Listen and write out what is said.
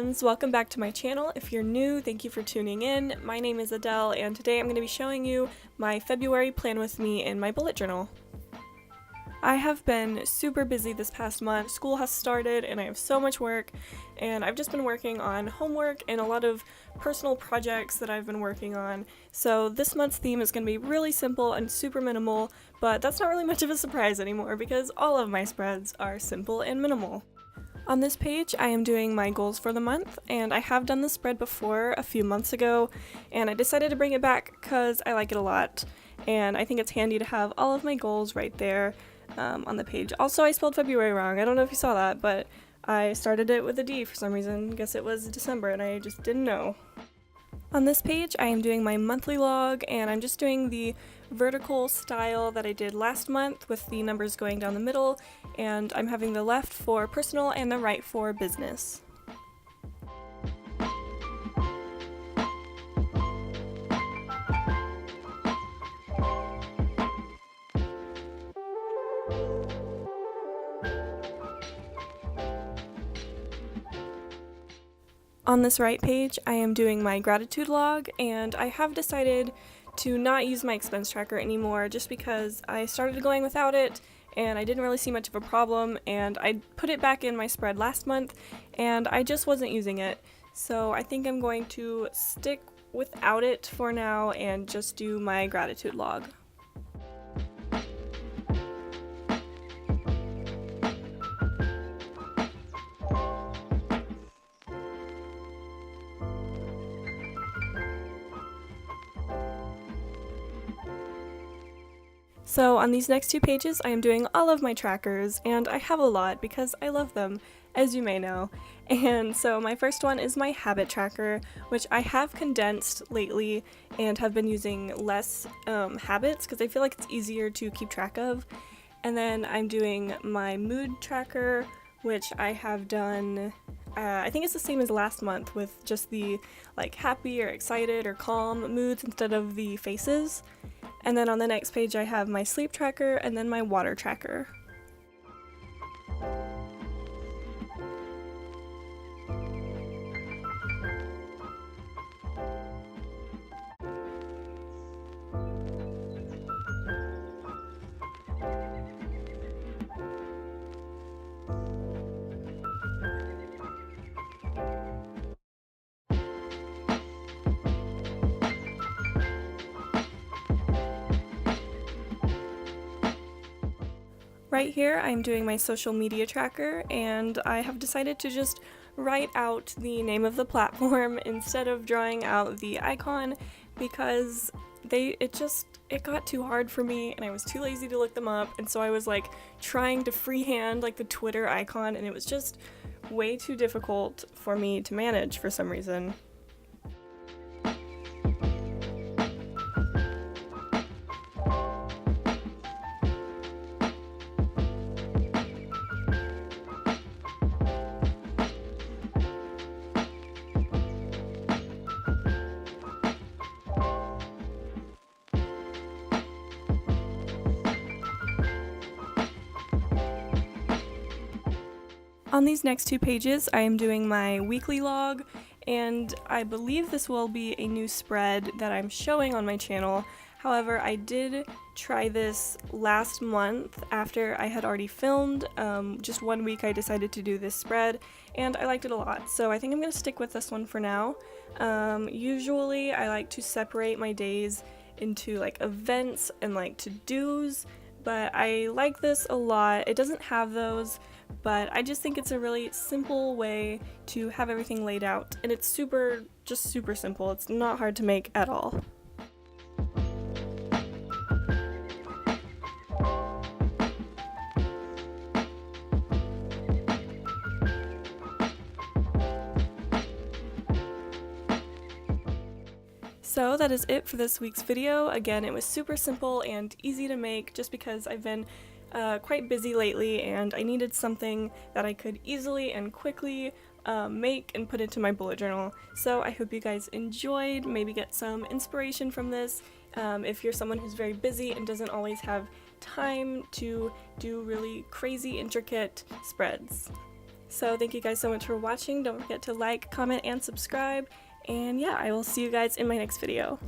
friends, welcome back to my channel. If you're new, thank you for tuning in. My name is Adele and today I'm going to be showing you my February plan with me in my bullet journal. I have been super busy this past month. School has started and I have so much work, and I've just been working on homework and a lot of personal projects that I've been working on. So this month's theme is going to be really simple and super minimal, but that's not really much of a surprise anymore because all of my spreads are simple and minimal. On this page, I am doing my goals for the month, and I have done this spread before a few months ago, and I decided to bring it back because I like it a lot, and I think it's handy to have all of my goals right there on the page. Also, I spelled February wrong. I don't know if you saw that, but I started it with a D for some reason. I guess it was December, and I just didn't know. On this page, I am doing my monthly log, and I'm just doing the vertical style that I did last month with the numbers going down the middle, and I'm having the left for personal and the right for business. On this right page, I am doing my gratitude log, and I have decided to not use my expense tracker anymore just because I started going without it and I didn't really see much of a problem, and I put it back in my spread last month and I just wasn't using it. So I think I'm going to stick without it for now and just do my gratitude log. So on these next two pages, I am doing all of my trackers, and I have a lot because I love them, as you may know. And so my first one is my habit tracker, which I have condensed lately and have been using less habits because I feel like it's easier to keep track of. And then I'm doing my mood tracker, which I have done, I think it's the same as last month with just the like happy or excited or calm moods instead of the faces. And then on the next page I have my sleep tracker and then my water tracker. Right here I'm doing my social media tracker, and I have decided to just write out the name of the platform instead of drawing out the icon because it got too hard for me and I was too lazy to look them up, and so I was like trying to freehand like the Twitter icon, and it was just way too difficult for me to manage for some reason. On these next two pages, I am doing my weekly log, and I believe this will be a new spread that I'm showing on my channel. However, I did try this last month after I had already filmed. Just 1 week I decided to do this spread, and I liked it a lot, so I think I'm going to stick with this one for now. Usually I like to separate my days into like events and like to-dos, but I like this a lot. It doesn't have those, but I just think it's a really simple way to have everything laid out, and it's just super simple. It's not hard to make at all. So that is it for this week's video. Again, it was super simple and easy to make just because I've been quite busy lately and I needed something that I could easily and quickly make and put into my bullet journal. So I hope you guys enjoyed, maybe get some inspiration from this if you're someone who's very busy and doesn't always have time to do really crazy intricate spreads. So thank you guys so much for watching. Don't forget to like, comment, and subscribe. And yeah, I will see you guys in my next video.